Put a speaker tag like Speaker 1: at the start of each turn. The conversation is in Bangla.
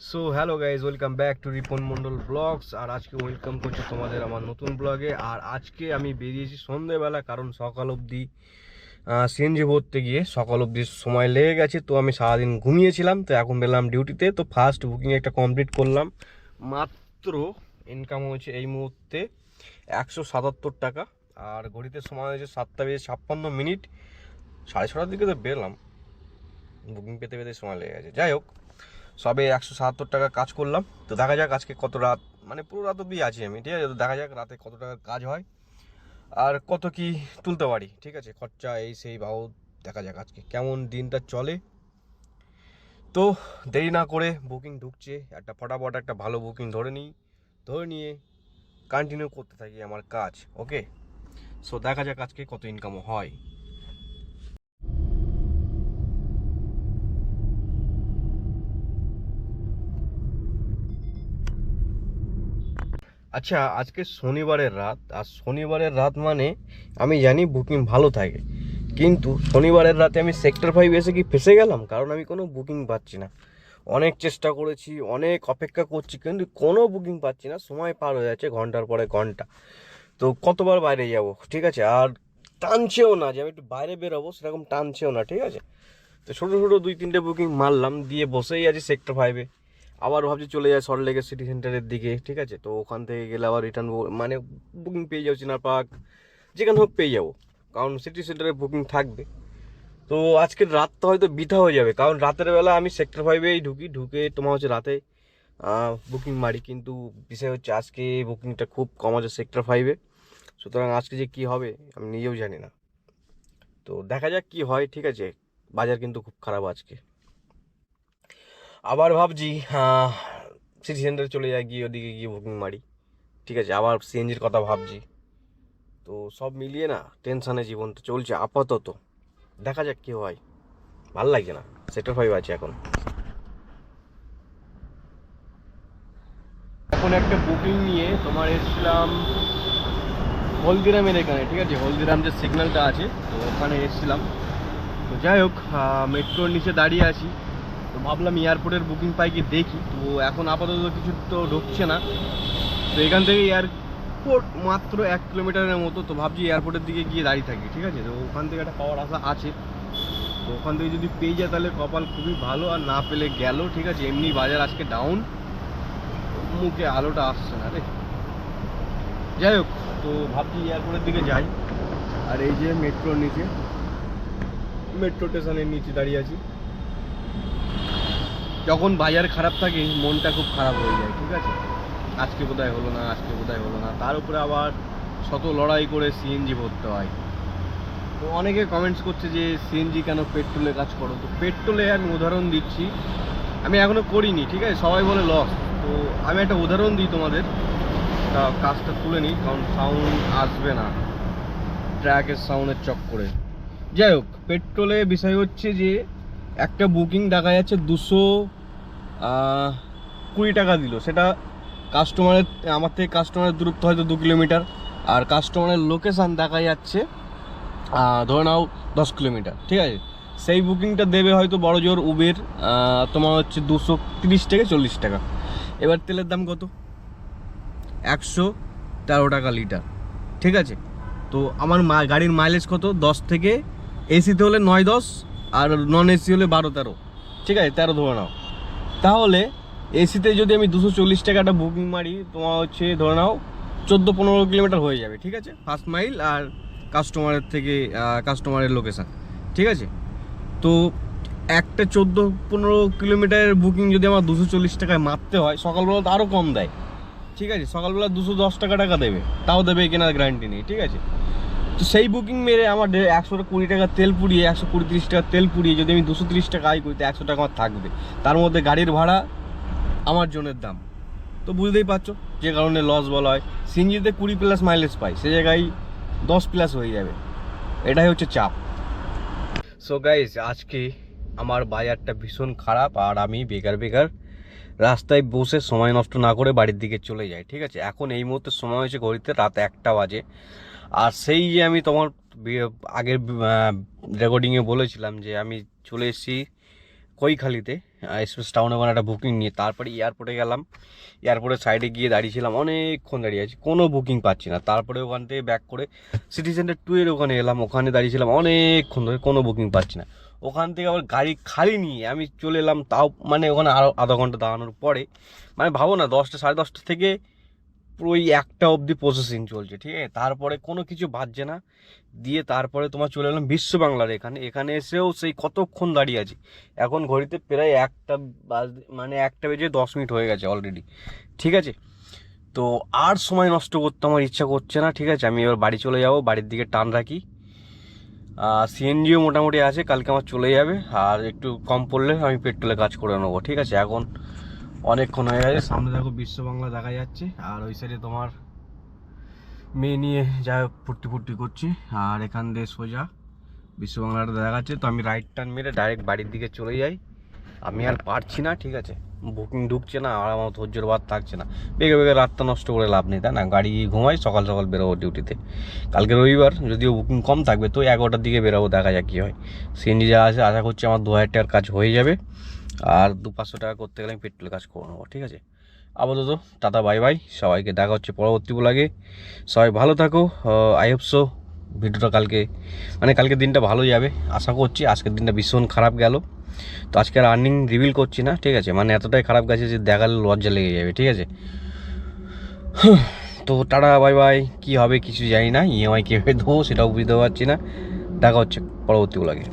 Speaker 1: So hello guys, welcome back to Ripon Mondal vlogs. আর আজকে ওয়েলকাম করছি তোমাদের আমার নতুন ব্লগে। আর আজকে আমি বেরিয়েছি সন্ধ্যেবেলা, কারণ সকাল অবধি সিএনজি ভরতে গিয়ে সকাল অবধি সময় লেগে গেছে। তো আমি সারাদিন ঘুমিয়েছিলাম, তো এখন বেরলাম ডিউটিতে। তো ফার্স্ট বুকিং একটা কমপ্লিট করলাম। মাত্র ইনকাম হয়েছে এই মুহূর্তে 177 টাকা। আর ঘড়িতে সময় হয়েছে 7টা বেজে 56 মিনিট। 6:30টার দিকে তো বেরলাম, বুকিং পেতে পেতে সময় লেগে গেছে। যাই হোক, সবে 177 টাকা কাজ করলাম। তো দেখা যাক আজকে কত রাত, মানে পুরো রাত অব্দি আছি আমি, ঠিক আছে। তো দেখা যাক রাতে কত টাকার কাজ হয় আর কত কি তুলতে পারি, ঠিক আছে। খরচা এই সেই বাবু, দেখা যাক আজকে কেমন দিনটা চলে। তো দেরি না করে বুকিং ঢুকছে, একটা ফটাফট একটা ভালো বুকিং ধরে নিই, ধরে নিয়ে কন্টিনিউ করতে থাকি আমার কাজ। ওকে, সো দেখা যাক আজকে কত ইনকামও হয়। আচ্ছা, আজকে শনিবারের রাত, আর শনিবারের রাত মানে আমি জানি বুকিং ভালো থাকে, কিন্তু শনিবারের রাতে আমি সেক্টর 5 এসে কি ফেসে গেলাম, কারণ আমি কোনো বুকিং পাচ্ছি না। অনেক চেষ্টা করেছি, অনেক অপেক্ষা করছি, কিন্তু কোনো বুকিং পাচ্ছি না। সময় পার হয়ে যাচ্ছে ঘন্টার পরে ঘন্টা। তো কতবার বাইরে যাব, ঠিক আছে। আর টানছেও না যে আমি একটু বাইরে বেরোবো, সেরকম টানছেও না, ঠিক আছে। তো ছোটো ছোটো 2-3টে বুকিং মারলাম, দিয়ে বসেই আছি সেক্টর 5-এ। আবার ভাবছি চলে যায় সল্টলেকের সিটি সেন্টারের দিকে, ঠিক আছে। তো ওখান থেকে গেলে আবার রিটার্ন, মানে বুকিং পেয়ে যাবো চিনার পার্ক, যেখানে হোক পেয়ে যাবো, কারণ সিটি সেন্টারে বুকিং থাকবে। তো আজকের রাতটা হয়তো বৃথা হয়ে যাবে, কারণ রাতের বেলা আমি সেক্টর 5-এই ঢুকে তোমার হচ্ছে রাতে বুকিং মারি। কিন্তু বিষয় হচ্ছে আজকে বুকিংটা খুব কম আছে সেক্টর 5-এ। সুতরাং আজকে যে কী হবে আমি নিজেও জানি না। তো দেখা যাক কি হয়, ঠিক আছে। বাজার কিন্তু খুব খারাপ আজকে। আবার ভাবছি সিটি সেন্টারে চলে যাই, গিয়ে ওদিকে গিয়ে বুকিং মারি, ঠিক আছে। আবার সিএনজির কথা ভাবছি। তো সব মিলিয়ে না টেনশানে জীবনটা চলছে আপাতত। দেখা যাক কি হয়, ভাল লাগছে না। সেক্টর 5 আছে এখন। এখন একটা বুকিং নিয়ে তোমার এসেছিলাম হলদিরামের এখানে, ঠিক আছে। হলদিরাম যে সিগন্যালটা আছে, তো ওখানে এসেছিলাম। তো যাই হোক, মেট্রোর নিচে দাঁড়িয়ে আছি। তো ভাবলাম এয়ারপোর্টের বুকিং পাই কি দেখি। তো এখন আপাতত কিছু তো ঢুকছে না। তো এখান থেকে এয়ারপোর্ট মাত্র 1 কিলোমিটারের মতো। তো ভাবছি এয়ারপোর্টের দিকে গিয়ে দাঁড়িয়ে থাকি, ঠিক আছে। তো ওখান থেকে একটা পাওয়ার আশা আছে। তো ওখান থেকে যদি পেয়ে যায় তাহলে কপাল খুবই ভালো, আর না পেলে গেল, ঠিক আছে। এমনি বাজার আজকে ডাউন, মুখে আলোটা আসছে না রে। যাই হোক, তো ভাবছি এয়ারপোর্টের দিকে যাই। আর এই যে মেট্রোর নিচে, মেট্রো স্টেশনের নিচে দাঁড়িয়ে আছি। যখন বাজার খারাপ থাকে মনটা খুব খারাপ হয়ে যায়, ঠিক আছে। আজকে বোধহয় হলো না, আজকে বোধহয় হলো না, তার উপরে আবার শত লড়াই করে সিএনজি ভরতে হয়। তো অনেকে কমেন্টস করছে যে সিএনজি কেন পেট্রোলে কাজ করো। তো পেট্রোলে আমি উদাহরণ দিচ্ছি, আমি এখনও করিনি, ঠিক আছে। সবাই বলে লস। তো আমি একটা উদাহরণ দিই তোমাদের, তা কাজটা তুলে নিই, কারণ সাউন্ড আসবে না ট্র্যাকের সাউন্ডের চক্করে। যাই হোক, পেট্রোলে বিষয় হচ্ছে যে একটা বুকিং দেখা যাচ্ছে 220 টাকা দিল। সেটা কাস্টমারের, আমার থেকে কাস্টমারের দূরত্ব হয়তো 2 কিলোমিটার, আর কাস্টমারের লোকেশান দেখা যাচ্ছে ধরে নাও 10 কিলোমিটার, ঠিক আছে। সেই বুকিংটা দেবে হয়তো বড় জোর উবের, তোমার হচ্ছে 230 থেকে 40 টাকা। এবার তেলের দাম কত? 113 টাকা লিটার, ঠিক আছে। তো আমার গাড়ির মাইলেজ কত? 10 থেকে, এসিতে হলে 9-10, আর নন এসি হলে 12-13, ঠিক আছে, 13 ধরে নাও। তাহলে এসিতে যদি আমি 240 টাকাটা বুকিং মারি, তোমার হচ্ছে ধরে নাও 14-15 কিলোমিটার হয়ে যাবে, ঠিক আছে, ফার্স্ট মাইল আর কাস্টমারের থেকে কাস্টমারের লোকেশান, ঠিক আছে। তো একটা 14-15 কিলোমিটারের বুকিং যদি আমার 240 টাকায় মারতে হয়, সকালবেলা তো আরও কম দেয়, ঠিক আছে। সকালবেলা 210 টাকা দেবে, তাও দেবে কেনার গ্যারান্টি নেই, ঠিক আছে। তো সেই বুকিং মেরে আমার 120 টাকা তেল পুড়িয়ে, 120-130 টাকা তেল পুড়িয়ে যদি আমি 230 টাকা আয় করি, তো 100 টাকা আমার থাকবে। তার মধ্যে গাড়ির ভাড়া, আমার জনের দাম, তো বুঝতেই পারছো যে কারণে লস বলা হয়। সিএনজিতে 20+ মাইলেজ পাই, সে জায়গায় 10+ হয়ে যাবে, এটাই হচ্ছে চাপ। সো গাইস, আজকে আমার বাজারটা ভীষণ খারাপ, আর আমি বেকার বেকার রাস্তায় বসে সময় নষ্ট না করে বাড়ির দিকে চলে যাই, ঠিক আছে। এখন এই মুহূর্তে সময় হয়েছে ঘড়িতে রাত 1টা বাজে। আর সেই যে আমি তোমার আগের রেকর্ডিংয়ে বলেছিলাম যে আমি চলে এসেছি কৈখালিতে, এক্সপ্রেস টাউনে ওখানে একটা বুকিং নিয়ে তারপরে এয়ারপোর্টে গেলাম। এয়ারপোর্টের সাইডে গিয়ে দাঁড়িয়েছিলাম, অনেকক্ষণ দাঁড়িয়ে আছি, কোনো বুকিং পাচ্ছি না। তারপরে ওখান থেকে ব্যাক করে সিটি সেন্টার 2 এর ওখানে এলাম, ওখানে দাঁড়িয়েছিলাম অনেকক্ষণ ধরে, কোনো বুকিং পাচ্ছি না। ওখান থেকে আবার গাড়ি খালি নিয়ে আমি চলে এলাম, তাও মানে ওখানে আরও আধা ঘন্টা দাঁড়ানোর পরে, মানে ভাবো না 10টা সাড়ে 10টা থেকে পুরো ওই 1টা অবধি প্রসেসিং চলছে, ঠিক আছে। তারপরে কোনো কিছু বাজছে না, দিয়ে তারপরে তোমার চলে এলাম বিশ্ব বাংলার এখানে। এখানে এসেও সেই কতক্ষণ দাঁড়িয়ে আছি, এখন ঘড়িতে প্রায় 1টা মানে 1টা বেজে 10 মিনিট হয়ে গেছে অলরেডি, ঠিক আছে। তো আর সময় নষ্ট করতে আমার ইচ্ছা করছে না, ঠিক আছে। আমি এবার বাড়ি চলে যাব, বাড়ির দিকে টান রাখি। সিএনজিও মোটামুটি আছে, কালকে আমার চলে যাবে, আর একটু কম পড়লে আমি পেট্রোলে কাজ করে নেবো, ঠিক আছে। এখন অনেকক্ষণ হয়ে গেছে, সামনে দেখো বিশ্ব বাংলা দেখা যাচ্ছে, আর ওই সাইডে তোমার মেয়ে নিয়ে যা ফুর্তি ফুর্তি করছি, আর এখান দিয়ে সোজা বিশ্ব বাংলাটা দেখা যাচ্ছে। তো আমি রাইট টার্ন মেরে ডাইরেক্ট বাড়ির দিকে চলে যাই, আমি আর পারছি না, ঠিক আছে। বুকিং ঢুকছে না, আর আমার ধৈর্যের বাদ থাকছে না। বেগে বেগে রাতটা নষ্ট করে লাভ নেই, তাই না। গাড়ি ঘুমাই, সকাল সকাল বেরোবো ডিউটিতে। কালকে রবিবার, যদিও বুকিং কম থাকবে, তো 11টার দিকে বেরোবো, দেখা যাক কী হয়। সিএনজি যা আছে, আশা করছি আমার 2000 টাকার কাজ হয়ে যাবে, আর 200-500 টাকা করতে গেলে আমি পেট্রোল কাজ করে নেবো, ঠিক আছে। আপাতত টাটা বাই বাই, সবাইকে দেখা হচ্ছে পরবর্তী ব্লগে। সবাই ভালো থাকো। আই হোপ সো ভিডিওটা কালকে মানে কালকে দিনটা ভালো যাবে আশা করছি। আজকের দিনটা ভীষণ খারাপ গেল, তো আজকে আর আর্নিং রিভিল করছি না, ঠিক আছে। মানে এতটাই খারাপ গেছে যে দেখালে লজ্জা লেগে যাবে, ঠিক আছে। তো টাটা বাই বাই, কী হবে কিছু জানি না, ইএমআই কীভাবে দেবো সেটাও বুঝতে পারছি না। দেখা হচ্ছে পরবর্তী ব্লগে।